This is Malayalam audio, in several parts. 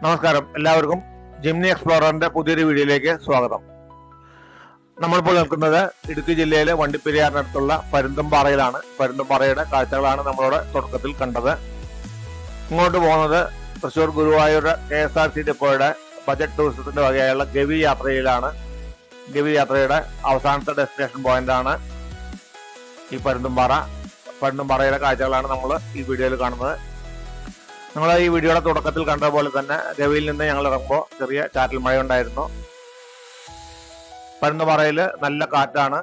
നമസ്കാരം, എല്ലാവർക്കും ജിംനി എക്സ്പ്ലോററിന്റെ പുതിയൊരു വീഡിയോയിലേക്ക് സ്വാഗതം. നമ്മളിപ്പോൾ നിൽക്കുന്നത് ഇടുക്കി ജില്ലയിലെ വണ്ടിപ്പെരിയാറിനടുത്തുള്ള പരുന്തുംപാറയിലാണ്. പരുന്തുംപാറയുടെ കാഴ്ചകളാണ് നമ്മളോട് തുടക്കത്തിൽ കണ്ടത്. ഇങ്ങോട്ട് പോകുന്നത് തൃശ്ശൂർ ഗുരുവായൂർ KSRTC ഡിപ്പോയുടെ ബജറ്റ് ടൂറിസത്തിന്റെ വകയായുള്ള ഗവി യാത്രയിലാണ്. ഗവി യാത്രയുടെ അവസാനത്തെ ഡെസ്റ്റിനേഷൻ പോയിന്റാണ് ഈ പരുന്തുംപാറ. പരുന്തുംപാറയുടെ കാഴ്ചകളാണ് നമ്മൾ ഈ വീഡിയോയിൽ കാണുന്നത്. നിങ്ങൾ ഈ വീഡിയോയുടെ തുടക്കത്തിൽ കണ്ടതുപോലെ തന്നെ ഗവിയിൽ നിന്ന് ഞങ്ങൾ ഇറങ്ങുമ്പോൾ ചെറിയ ചാറ്റൽ മഴയുണ്ടായിരുന്നു. പരുന്തുംപാറയിൽ നല്ല കാറ്റാണ്,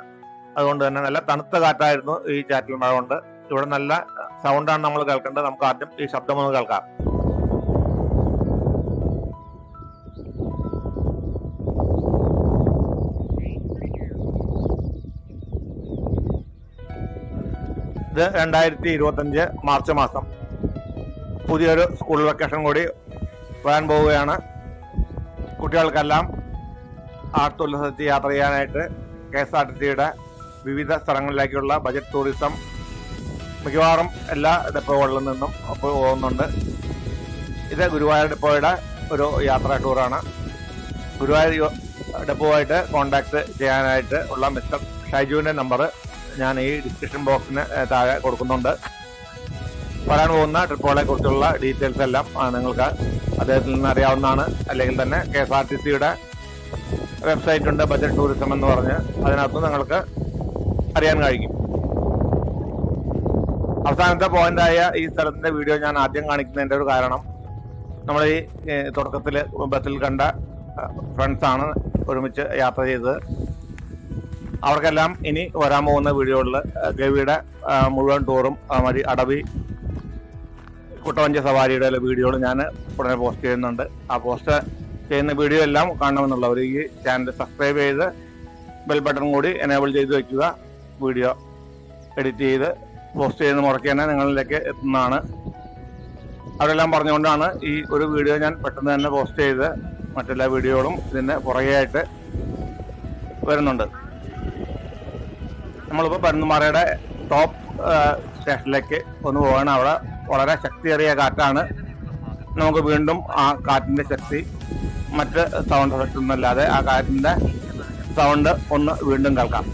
അതുകൊണ്ട് തന്നെ നല്ല തണുത്ത കാറ്റായിരുന്നു ഈ ചാറ്റൽ മഴ കൊണ്ട്. ഇവിടെ നല്ല സൗണ്ടാണ് നമ്മൾ കേൾക്കേണ്ടത്. നമുക്ക് ആദ്യം ഈ ശബ്ദം ഒന്ന് കേൾക്കാം. ഇത് 2025 മാർച്ച് മാസം പുതിയൊരു സ്കൂൾ വെക്കേഷൻ കൂടി വരാൻ പോവുകയാണ്. കുട്ടികൾക്കെല്ലാം ആർത്തുല്ലസത്തിൽ യാത്ര ചെയ്യാനായിട്ട് KSRTCയുടെ വിവിധ സ്ഥലങ്ങളിലേക്കുള്ള ബജറ്റ് ടൂറിസം മിക്കവാറും എല്ലാ ഡെപ്പോകളിൽ നിന്നും പോകുന്നുണ്ട്. ഇത് ഗുരുവായൂർ ഡെപ്പോയുടെ ഒരു യാത്രാ ടൂറാണ്. ഗുരുവായൂർ ഡെപ്പോയായിട്ട് കോണ്ടാക്ട് ചെയ്യാനായിട്ട് ഉള്ള മിസ്റ്റർ ഷൈജുവിൻ്റെ നമ്പർ ഞാൻ ഈ ഡിസ്ക്രിപ്ഷൻ ബോക്സിന് താഴെ കൊടുക്കുന്നുണ്ട്. വരാൻ പോകുന്ന ട്രിപ്പുകളെ കുറിച്ചുള്ള ഡീറ്റെയിൽസ് എല്ലാം നിങ്ങൾക്ക് അദ്ദേഹത്തിൽ നിന്ന് അറിയാവുന്നതാണ്. അല്ലെങ്കിൽ തന്നെ KSRTCയുടെ വെബ്സൈറ്റ് ഉണ്ട്, ബജറ്റ് ടൂറിസം എന്ന് പറഞ്ഞ്, അതിനകത്ത് നിങ്ങൾക്ക് അറിയാൻ കഴിയും. അവസാനത്തെ പോയിന്റായ ഈ സ്ഥലത്തിന്റെ വീഡിയോ ഞാൻ ആദ്യം കാണിക്കുന്നതിൻ്റെ ഒരു കാരണം, നമ്മൾ ഈ തുടക്കത്തിൽ ബസ്സിൽ കണ്ട ഫ്രണ്ട്സാണ് ഒരുമിച്ച് യാത്ര ചെയ്തത്. അവർക്കെല്ലാം ഇനി വരാൻ പോകുന്ന വീഡിയോകളിൽ ഗവിയുടെ മുഴുവൻ ടൂറും മതി അടവി കുട്ടവഞ്ചി സവാരിയുടെ വീഡിയോകൾ ഞാൻ ഉടനെ പോസ്റ്റ് ചെയ്യുന്നുണ്ട്. ആ പോസ്റ്റ് ചെയ്യുന്ന വീഡിയോ എല്ലാം കാണണമെന്നുള്ളവർ ഈ ചാനൽ സബ്സ്ക്രൈബ് ചെയ്ത് ബെൽ ബട്ടൺ കൂടി എനേബിൾ ചെയ്ത് വയ്ക്കുക. വീഡിയോ എഡിറ്റ് ചെയ്ത് പോസ്റ്റ് ചെയ്യുന്ന മുറയ്ക്ക് തന്നെ നിങ്ങളിലേക്ക് എത്തുന്നതാണ്. അവരെല്ലാം പറഞ്ഞുകൊണ്ടാണ് ഈ ഒരു വീഡിയോ ഞാൻ പെട്ടെന്ന് തന്നെ പോസ്റ്റ് ചെയ്ത് മറ്റെല്ലാ വീഡിയോകളും ഇതിന് പുറകെയായിട്ട് വരുന്നുണ്ട്. നമ്മളിപ്പോൾ പരുന്തുംപാറയുടെ ടോപ്പ് സ്റ്റേഷനിലേക്ക് ഒന്ന് പോവുകയാണ്. അവിടെ വളരെ ശക്തിയേറിയ കാറ്റാണ്. നമുക്ക് വീണ്ടും ആ കാറ്റിൻ്റെ ശക്തി മറ്റ് സൗണ്ട് എഫക്റ്റ് ഒന്നുമല്ലാതെ ആ കാറ്റിൻ്റെ സൗണ്ട് ഒന്ന് വീണ്ടും കേൾക്കാം.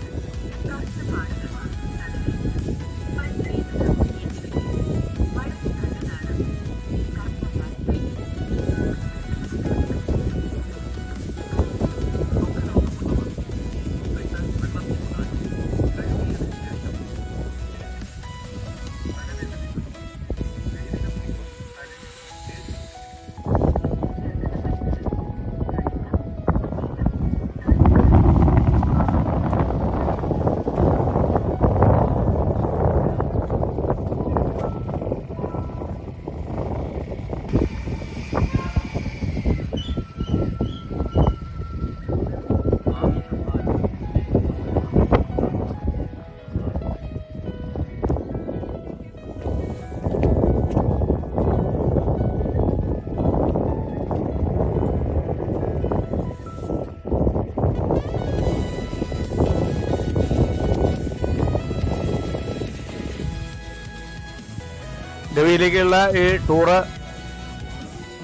ഇടുക്കിയിലേക്കുള്ള ഈ ടൂറ്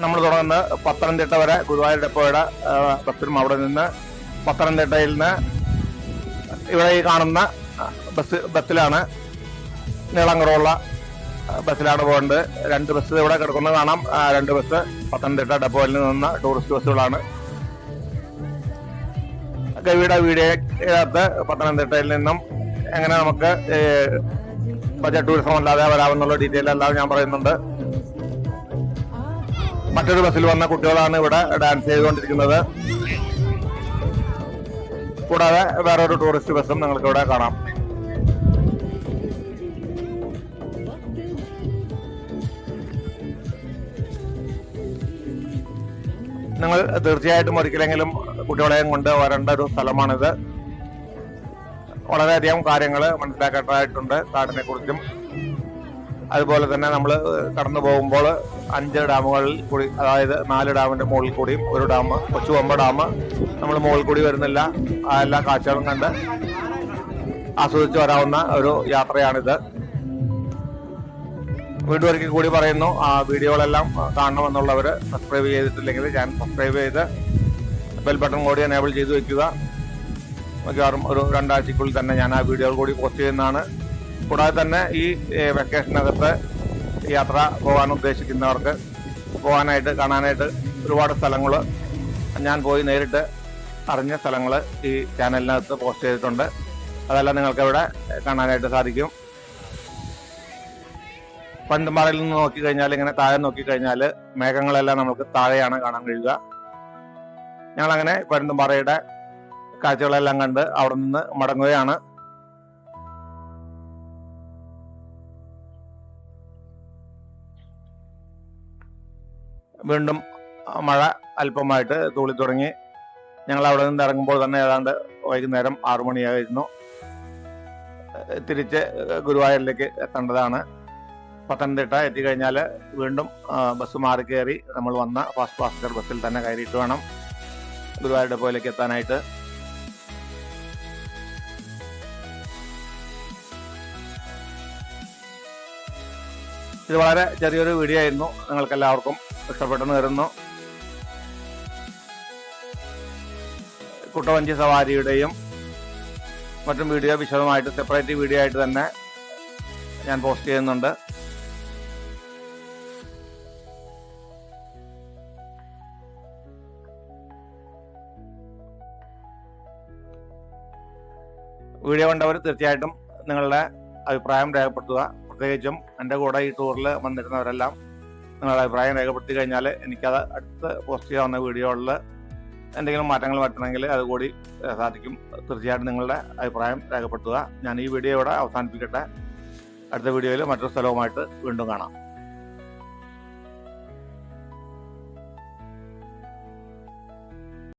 നമ്മൾ തുടങ്ങുന്നത് പത്തനംതിട്ട വരെ ഗുരുവായൂർ ഡെപ്പോയുടെ ബസ്സിലും അവിടെ നിന്ന് പത്തനംതിട്ടയിൽ നിന്ന് ഇവിടെ ഈ കാണുന്ന ബസ്സിലാണ് നീളം കുറവുള്ള ബസ്സിലാണ് പോകേണ്ടത്. 2 ബസ് ഇവിടെ കിടക്കുന്നത് കാണാം. 2 ബസ് പത്തനംതിട്ട ഡെപ്പോയിൽ നിന്ന് ടൂറിസ്റ്റ് ബസ്സുകളാണ്. ഗവിയുടെ വീഡിയോക്കകത്ത് പത്തനംതിട്ടയിൽ നിന്നും എങ്ങനെ നമുക്ക് ബജറ്റ് ടൂറിസം അല്ലാതെ വരാമെന്നുള്ള ഡീറ്റെയിൽ എല്ലാം ഞാൻ പറയുന്നുണ്ട്. മറ്റൊരു ബസ്സിൽ വന്ന കുട്ടികളാണ് ഇവിടെ ഡാൻസ് ചെയ്തുകൊണ്ടിരിക്കുന്നത്. കൂടാതെ വേറൊരു ടൂറിസ്റ്റ് ബസ്സും നിങ്ങൾക്ക് ഇവിടെ കാണാം. നിങ്ങൾ തീർച്ചയായിട്ടും ഒരിക്കലെങ്കിലും കുട്ടികളെയും കൊണ്ട് വരേണ്ട ഒരു സ്ഥലമാണിത്. വളരെയധികം കാര്യങ്ങൾ മനസ്സിലാക്കേണ്ടതായിട്ടുണ്ട് കാടിനെ കുറിച്ചും. അതുപോലെ തന്നെ നമ്മൾ കടന്നു പോകുമ്പോൾ 5 ഡാമുകളിൽ കൂടി, അതായത് 4 ഡാമിന്റെ മുകളിൽ കൂടിയും 1 ഡാം കൊച്ചുപമ്പ ഡാം നമ്മൾ മുകളിൽ കൂടി വരുന്നില്ല. ആ എല്ലാ കാഴ്ചകളും കണ്ട് ആസ്വദിച്ച് വരാവുന്ന ഒരു യാത്രയാണിത്. വീണ്ടും ഒരിക്കൽ കൂടി പറയുന്നു, ആ വീഡിയോകളെല്ലാം കാണണമെന്നുള്ളവർ സബ്സ്ക്രൈബ് ചെയ്തിട്ടില്ലെങ്കിൽ ചാനൽ സബ്സ്ക്രൈബ് ചെയ്ത് ബെൽ ബട്ടൺ കൂടി എനേബിൾ ചെയ്ത് വെക്കുക. മിക്കവാറും ഒരു 2 ആഴ്ചയ്ക്കുള്ളിൽ തന്നെ ഞാൻ ആ വീഡിയോകൾ കൂടി പോസ്റ്റ് ചെയ്യുന്നതാണ്. കൂടാതെ തന്നെ ഈ വെക്കേഷനകത്ത് യാത്ര പോകാൻ ഉദ്ദേശിക്കുന്നവർക്ക് പോകാനായിട്ട് കാണാനായിട്ട് ഒരുപാട് സ്ഥലങ്ങൾ ഞാൻ പോയി നേരിട്ട് അറിഞ്ഞ സ്ഥലങ്ങൾ ഈ ചാനലിനകത്ത് പോസ്റ്റ് ചെയ്തിട്ടുണ്ട്. അതെല്ലാം നിങ്ങൾക്ക് ഇവിടെ കാണാനായിട്ട് സാധിക്കും. പരുന്തുംപാറയിൽ നിന്ന് നോക്കിക്കഴിഞ്ഞാൽ, ഇങ്ങനെ താഴെ നോക്കിക്കഴിഞ്ഞാൽ മേഘങ്ങളെല്ലാം നമുക്ക് താഴെയാണ് കാണാൻ കഴിയുക. ഞങ്ങളങ്ങനെ പരുന്തുംപാറയുടെ കാഴ്ചകളെല്ലാം കണ്ട് അവിടെ നിന്ന് മടങ്ങുകയാണ്. വീണ്ടും മഴ അല്പമായിട്ട് തൂളി തുടങ്ങി. ഞങ്ങൾ അവിടെ നിന്ന് ഇറങ്ങുമ്പോൾ തന്നെ ഏതാണ്ട് വൈകുന്നേരം 6 മണിയായിരുന്നു. തിരിച്ച് ഗുരുവായൂരിലേക്ക് എത്തേണ്ടതാണ്. പത്തനംതിട്ട എത്തിക്കഴിഞ്ഞാൽ വീണ്ടും ബസ് മാറി കയറി നമ്മൾ വന്ന ഫാസ്റ്റ് പാസഞ്ചർ ബസ്സിൽ തന്നെ കയറിയിട്ട് വേണം ഗുരുവായൂർ ഡെപ്പോയിലേക്ക് എത്താനായിട്ട്. ഇത് വളരെ ചെറിയൊരു വീഡിയോ ആയിരുന്നു. നിങ്ങൾക്ക് എല്ലാവർക്കും ഇഷ്ടപ്പെട്ടെന്ന് കരുതുന്നു. കുട്ടവഞ്ചി സവാരിയുടെയും മറ്റും വീഡിയോ വിശദമായിട്ട് സെപ്പറേറ്റ് വീഡിയോ ആയിട്ട് തന്നെ ഞാൻ പോസ്റ്റ് ചെയ്യുന്നുണ്ട്. വീഡിയോ കണ്ടവർ തീർച്ചയായിട്ടും നിങ്ങളുടെ അഭിപ്രായം രേഖപ്പെടുത്തുക. പ്രത്യേകിച്ചും എൻ്റെ കൂടെ ഈ ടൂറിൽ വന്നിരുന്നവരെല്ലാം നിങ്ങളുടെ അഭിപ്രായം രേഖപ്പെടുത്തി കഴിഞ്ഞാൽ എനിക്കത് അടുത്ത് പോസ്റ്റ് ചെയ്യാവുന്ന വീഡിയോകളിൽ എന്തെങ്കിലും മാറ്റങ്ങൾ വരുത്തണമെങ്കിൽ അതുകൂടി സാധിക്കും. തീർച്ചയായിട്ടും നിങ്ങളുടെ അഭിപ്രായം രേഖപ്പെടുത്തുക. ഞാൻ ഈ വീഡിയോ ഇവിടെ അവസാനിപ്പിക്കട്ടെ. അടുത്ത വീഡിയോയിൽ മറ്റൊരു സ്ഥലവുമായിട്ട് വീണ്ടും കാണാം.